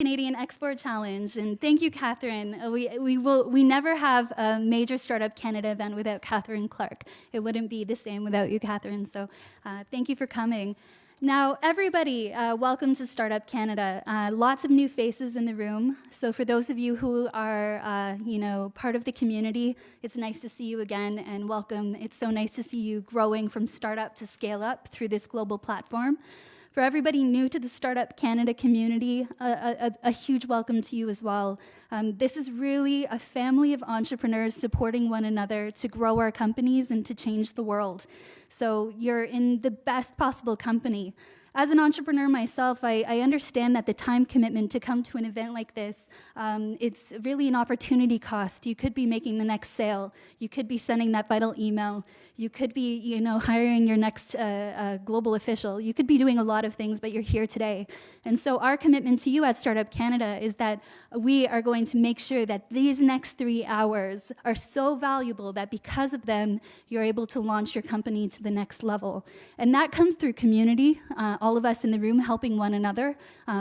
Canadian Export Challenge, and thank you, Catherine. We never have a major Startup Canada event without Catherine Clark. It wouldn't be the same without you, Catherine. So, thank you for coming. Now, everybody, welcome to Startup Canada. Lots of new faces in the room. So, for those of you who are, part of the community, it's nice to see you again and welcome. It's so nice to see you growing from startup to scale up through this global platform. For everybody new to the Startup Canada community, a huge welcome to you as well. This is really a family of entrepreneurs supporting one another to grow our companies and to change the world. So you're in the best possible company. As an entrepreneur myself, I understand that the time commitment to come to an event like this, it's really an opportunity cost. You could be making the next sale. You could be sending that vital email. You could be, hiring your next global official. You could be doing a lot of things, but you're here today. And so our commitment to you at Startup Canada is that we are going to make sure that these next 3 hours are so valuable that because of them, you're able to launch your company to the next level. And that comes through community, all of us in the room helping one another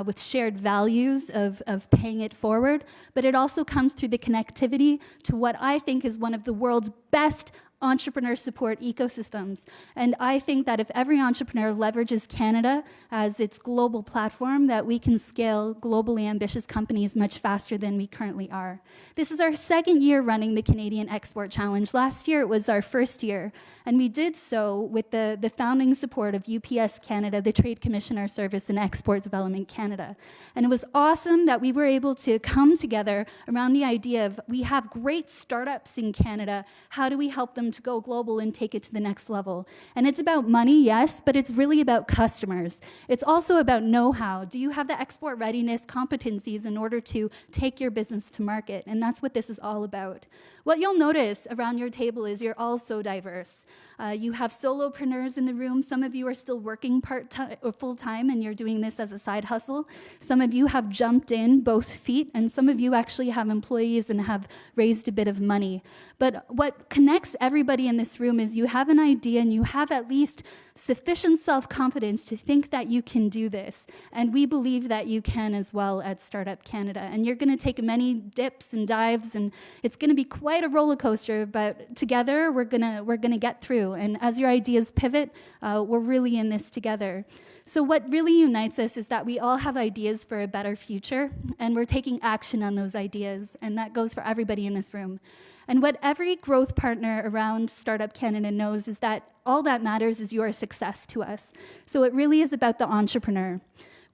with shared values of paying it forward. But it also comes through the connectivity to what I think is one of the world's best entrepreneur support ecosystems. And I think that if every entrepreneur leverages Canada as its global platform, that we can scale globally ambitious companies much faster than we currently are. This is our second year running the Canadian Export Challenge. Last year it was our first year, and we did so with the founding support of UPS Canada, the Trade Commissioner Service and Export Development Canada. And it was awesome that we were able to come together around the idea of we have great startups in Canada. How do we help them to go global and take it to the next level? And it's about money, yes, but it's really about customers. It's also about know-how. Do you have the export readiness competencies in order to take your business to market? And that's what this is all about. What you'll notice around your table is you're all so diverse. You have solopreneurs in the room. Some of you are still working part-time or full-time, and you're doing this as a side hustle. Some of you have jumped in both feet, and some of you actually have employees and have raised a bit of money. But what connects everybody in this room is you have an idea and you have at least sufficient self-confidence to think that you can do this. And we believe that you can as well at Startup Canada. And you're going to take many dips and dives, and it's going to be quite a roller coaster, but together we're gonna get through. And as your ideas pivot, we're really in this together. So what really unites us is that we all have ideas for a better future, and we're taking action on those ideas, and that goes for everybody in this room. And what every growth partner around Startup Canada knows is that all that matters is your success to us. So it really is about the entrepreneur.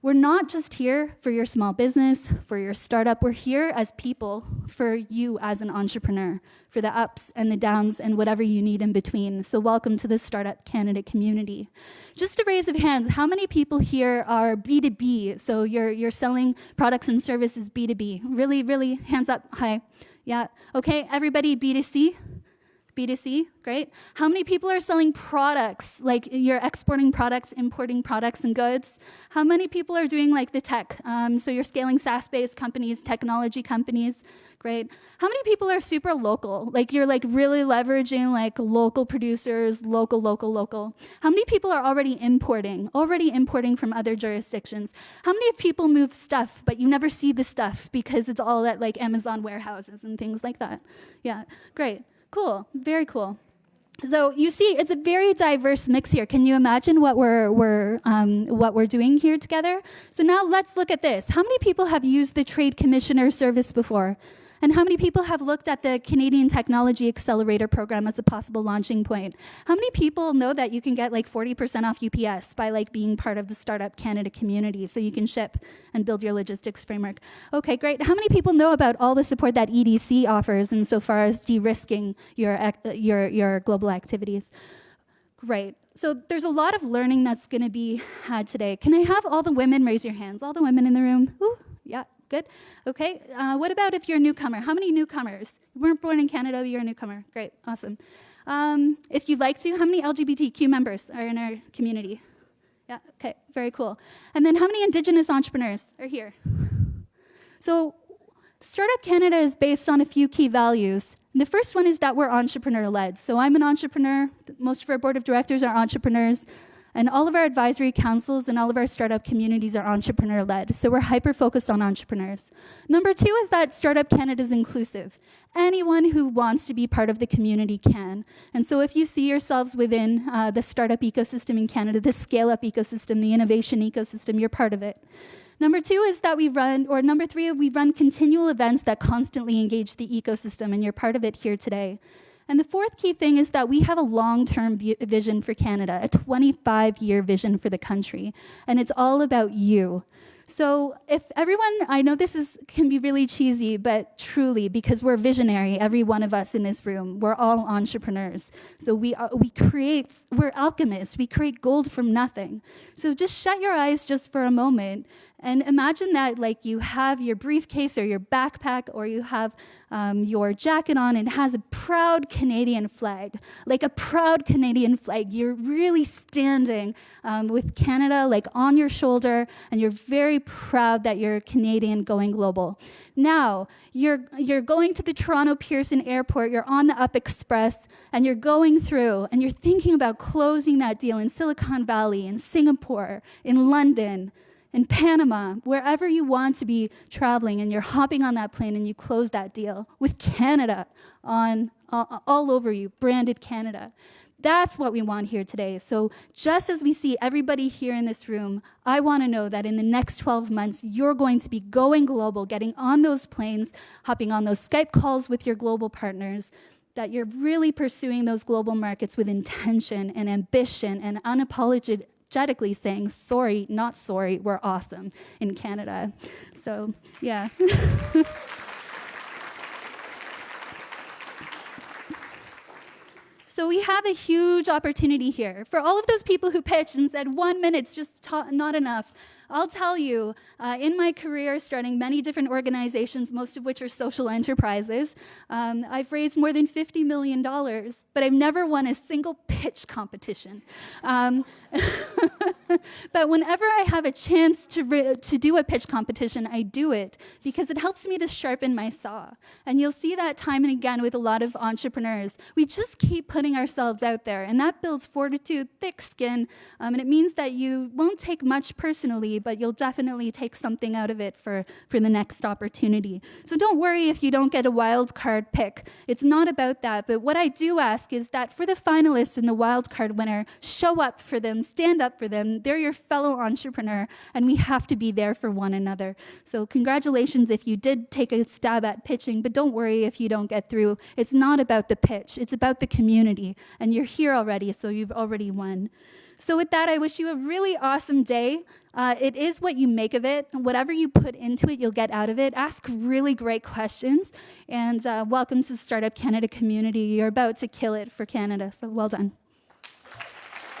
We're not just here for your small business, for your startup. We're here as people for you as an entrepreneur, for the ups and the downs and whatever you need in between. So welcome to the Startup Canada community. Just a raise of hands, how many people here are B2B? So you're selling products and services B2B. Really, really, hands up, high. Yeah, okay, everybody B2C? B2C, great. How many people are selling products, like you're exporting products, importing products and goods? How many people are doing like the tech? So you're scaling SaaS-based companies, technology companies, great. How many people are super local? Like you're like really leveraging like local producers, local. How many people are already importing from other jurisdictions? How many people move stuff, but you never see the stuff because it's all at like Amazon warehouses and things like that? Yeah, great. Cool, very cool. So you see, it's a very diverse mix here. Can you imagine what we're doing here together? So now let's look at this. How many people have used the Trade Commissioner Service before? And how many people have looked at the Canadian Technology Accelerator Program as a possible launching point? How many people know that you can get like 40% off UPS by like being part of the Startup Canada community so you can ship and build your logistics framework? Okay, great. How many people know about all the support that EDC offers insofar as de-risking your global activities? Great. So there's a lot of learning that's going to be had today. Can I have all the women raise your hands? All the women in the room? Ooh, yeah. Good. Okay. What about if you're a newcomer? How many newcomers? You weren't born in Canada, but you're a newcomer. Great. Awesome. If you'd like to, how many LGBTQ members are in our community? Yeah. Okay. Very cool. And then how many Indigenous entrepreneurs are here? So Startup Canada is based on a few key values. The first one is that we're entrepreneur-led. So I'm an entrepreneur. Most of our board of directors are entrepreneurs. And all of our advisory councils and all of our startup communities are entrepreneur-led, so we're hyper-focused on entrepreneurs. Number 2 is that Startup Canada is inclusive. Anyone who wants to be part of the community can. And so if you see yourselves within the startup ecosystem in Canada, the scale-up ecosystem, the innovation ecosystem, you're part of it. Number 2 is that number 3, we run continual events that constantly engage the ecosystem, and you're part of it here today. And the 4th key thing is that we have a long-term vision for Canada, a 25-year vision for the country, and it's all about you. So if everyone, I know this can be really cheesy, but truly, because we're visionary, every one of us in this room, we're all entrepreneurs. So we're alchemists, we create gold from nothing. So just shut your eyes just for a moment and imagine that like you have your briefcase or your backpack or you have your jacket on and it has a proud Canadian flag, like a proud Canadian flag. You're really standing with Canada like on your shoulder and you're very proud that you're Canadian going global. Now, you're going to the Toronto Pearson Airport, you're on the Up Express, and you're going through, and you're thinking about closing that deal in Silicon Valley, in Singapore, in London, in Panama, wherever you want to be traveling, and you're hopping on that plane and you close that deal with Canada on all over you, branded Canada. That's what we want here today. So just as we see everybody here in this room, I want to know that in the next 12 months, you're going to be going global, getting on those planes, hopping on those Skype calls with your global partners, that you're really pursuing those global markets with intention and ambition and unapologetically saying, sorry, not sorry, we're awesome in Canada. So, yeah. So we have a huge opportunity here. For all of those people who pitched and said 1 minute's just not enough, I'll tell you, in my career, starting many different organizations, most of which are social enterprises, I've raised more than $50 million, but I've never won a single pitch competition. But whenever I have a chance to do a pitch competition, I do it because it helps me to sharpen my saw. And you'll see that time and again with a lot of entrepreneurs. We just keep putting ourselves out there, and that builds fortitude, thick skin, and it means that you won't take much personally, but you'll definitely take something out of it for the next opportunity. So don't worry if you don't get a wild card pick. It's not about that, but what I do ask is that for the finalists and the wild card winner, show up for them, stand up for them. They're your fellow entrepreneur, and we have to be there for one another. So congratulations if you did take a stab at pitching, but don't worry if you don't get through. It's not about the pitch, it's about the community, and you're here already, so you've already won. So with that, I wish you a really awesome day. It is what you make of it. Whatever you put into it, you'll get out of it. Ask really great questions, and welcome to the Startup Canada community. You're about to kill it for Canada, so well done.